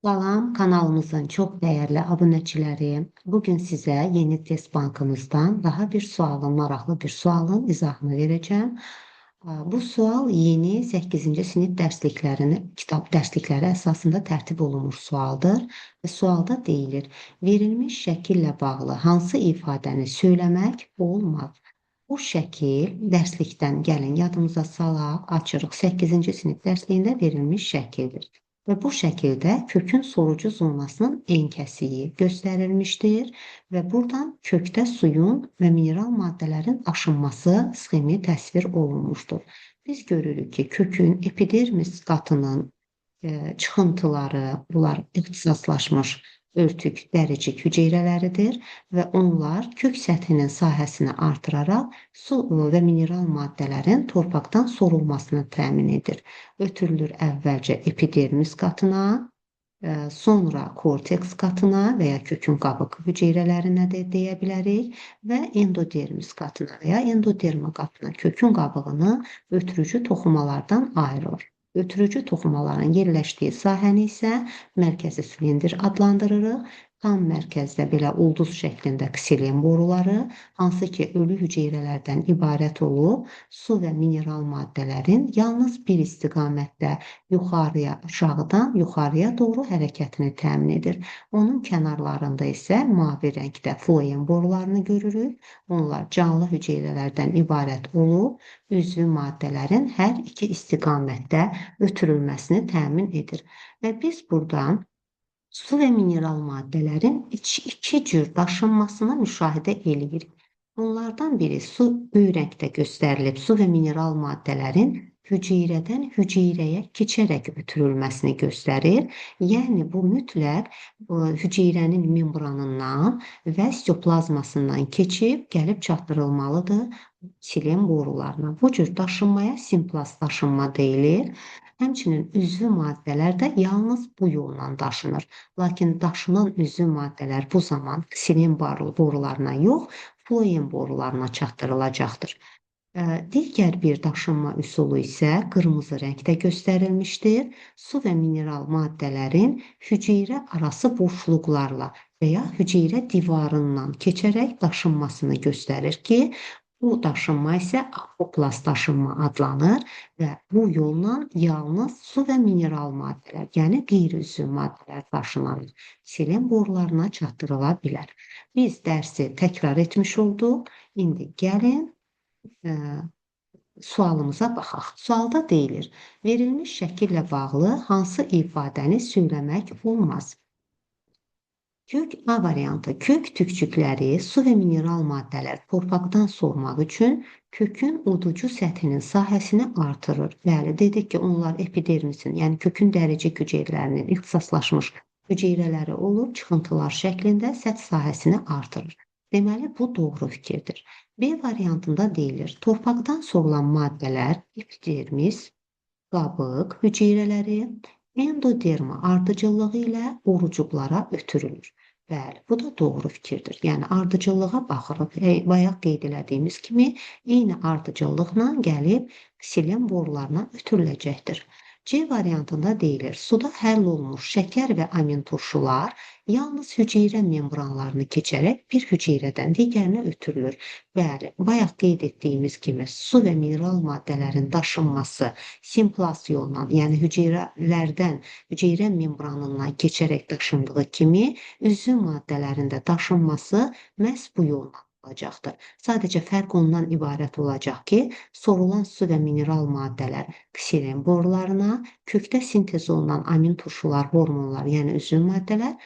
Salam, kanalımızın çok değerli abunəçiləri. Bugün sizə yeni test bankımızdan daha bir sualın, maraqlı bir sualın izahını verəcəm. Bu sual yeni 8-ci sinif dərsliklərini, kitab dərslikləri əsasında tərtib olunmuş sualdır. Və sualda deyilir, verilmiş şəkillə bağlı hansı ifadəni söyləmək olmaz? Bu şəkil dərslikdən gəlin yadımıza salaq, açırıq. 8-ci sinif dərsliyində verilmiş şəkildir. Və bu şəkildə kökün sorucu zonasının en kəsiyi göstərilmişdir və buradan kökdə suyun və mineral maddələrin aşınması sxemi təsvir olunmuşdur. Biz görürük ki, kökün epidermis qatının çıxıntıları, bunlar ixtisaslaşmış örtük dəricik hüceyrələridir və onlar kök səthinin sahəsini artıraraq su və mineral maddələrin torpaqdan sorulmasını təmin edir. Ötürülür əvvəlcə epidermis qatına, sonra korteks qatına və ya kökün qabıq hüceyrələrinə də deyə bilərik və endodermis qatına və ya endoderma qatına kökün qabığını ötürücü toxumalardan ayırır. Ötürücü toxumaların yerləşdiyi sahəni isə mərkəzi silindr adlandırırıq. Tam mərkəzdə belə ulduz şəklində ksilin boruları, hansı ki ölü hüceyrələrdən ibarət olub, su və mineral maddələrin yalnız bir istiqamətdə yuxarıya, aşağıdan yuxarıya doğru hərəkətini təmin edir. Onun kənarlarında isə mavi rəngdə floem borularını görürük. Onlar canlı hüceyrələrdən ibarət olub, üzvü maddələrin hər iki istiqamətdə ötürülməsini təmin edir. Və biz buradan su və mineral maddələrin iki cür daşınmasını müşahidə edirik. Bunlardan biri su böyük rəngdə göstərilib, su və mineral maddələrin hüceyrədən hüceyrəyə keçərək ötürülməsini göstərir. Yəni bu mütləq hüceyrənin membranından və sitoplazmasından keçib gəlib çatdırılmalıdır silen borularına. Bu cür daşınmaya simplast daşınma deyilir. Həmçinin üzvü maddələr də yalnız bu yolla daşınır. Lakin daşınan üzvü maddələr bu zaman silen borularına yox, floem borularına çatdırılacaqdır. Digər bir daşınma üsulu isə qırmızı rəngdə göstərilmişdir. Su və mineral maddələrin hüceyrə arası boşluqlarla və ya hüceyrə divarından keçərək daşınmasını göstərir ki, bu daşınma isə apoplast daşınma adlanır və bu yolla yalnız su və mineral maddələr, yəni qeyri-üzvü maddələr daşınır. Silen borularına çatdırıla bilər. Biz dərsi təkrar etmiş olduq. İndi gəlin sualımıza baxaq. Sualda deyilir, verilmiş şəkillə bağlı hansı ifadəni söyləmək olmaz? Kök A variantı, kök tükçükləri su və mineral maddələr torpaqdan sormaq üçün kökün uducu səthinin sahəsini artırır. Bəli, dedik ki, onlar epidermisin, yəni kökün dəricik hüceyrələrinin ixtisaslaşmış hüceyrələri olub, çıxıntılar şəklində səth sahəsini artırır. Deməli, bu doğru fikirdir. B variantında deyilir, torpaqdan sorulan maddələr epidermis, qabıq hüceyrələri, endoderma ardıcıllığı ilə borucuqlara ötürülür. Bəli, bu da doğru fikirdir. Yəni ardıcıllığa baxırıq. Bayaq qeyd elədiyimiz kimi eyni ardıcıllıqla gəlib silen borularına ötürüləcəkdir. C variantında deyilir, suda həll olmuş şəkər və amin turşular yalnız hüceyrə membranlarını keçərək bir hüceyrədən digərinə ötürülür. Bəli, bayaq qeyd etdiyimiz kimi su və mineral maddələrin daşınması simplast yolla, yəni hüceyrələrdən hüceyrə membranından keçərək daşındığı kimi, üzvü maddələrin də daşınması məhz bu yolla olacaqdır. Sadəcə fərq ondan ibarət olacaq ki, sorulan su və mineral maddələr ksilen borularına, kökdə sintez olunan amin turşular, hormonlar, yəni üzvü maddələr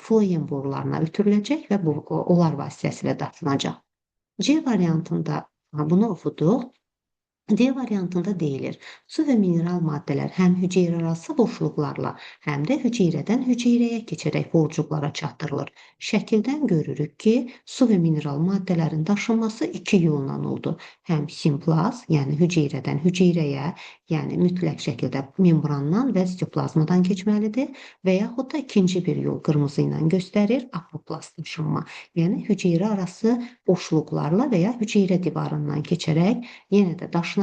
floem borularına ötürüləcək və onlar vasitəsilə daşınacaq. C variantında bunu oxuduq. D variantında deyilir, su və mineral maddələr həm hüceyrə arası boşluqlarla, həm də hüceyrədən hüceyrəyə keçərək borucuqlara çatdırılır. Şəkildən görürük ki, su və mineral maddələrin daşınması iki yolla oldu. Həm simplast, yəni hüceyrədən hüceyrəyə, yəni mütləq şəkildə membrandan və sitoplazmadan keçməlidir və yaxud da ikinci bir yol qırmızı ilə göstərir, apoplast daşınma, yəni hüceyrə arası boşluqlarla və ya hüceyrə divarından keçərək yenə də daşınacaq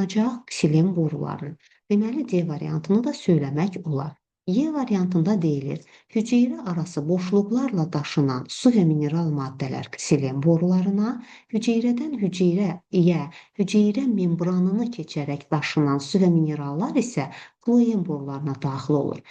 ksilen boruları. Deməli, D variantını da söyləmək olar. Y variantında deyilir, hüceyrə arası boşluqlarla daşınan su və mineral maddələr ksilen borularına, hüceyrədən hüceyrəyə, hüceyrə membranını keçərək daşınan su və minerallar isə xloem borularına daxil olur.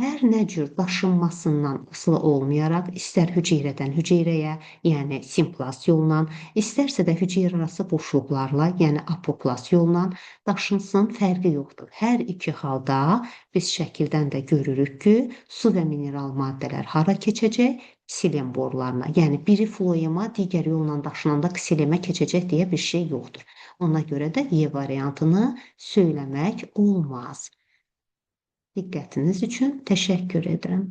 Hər nə cür daşınmasından asılı olmayaraq, istər hüceyrədən hüceyrəyə, yəni simplast yolla, istərsə də hüceyrə arası boşluqlarla, yəni apoplast yolla daşınsın, fərqi yoxdur. Hər iki halda biz şəkildən də görürük ki, su və mineral maddələr hara keçəcək? Ksilen borularına. Yəni biri floema, digər yolla daşınanda ksilemə keçəcək deyə bir şey yoxdur. Ona görə də Y variantını söyləmək olmaz. Diqqətiniz üçün təşəkkür edirəm.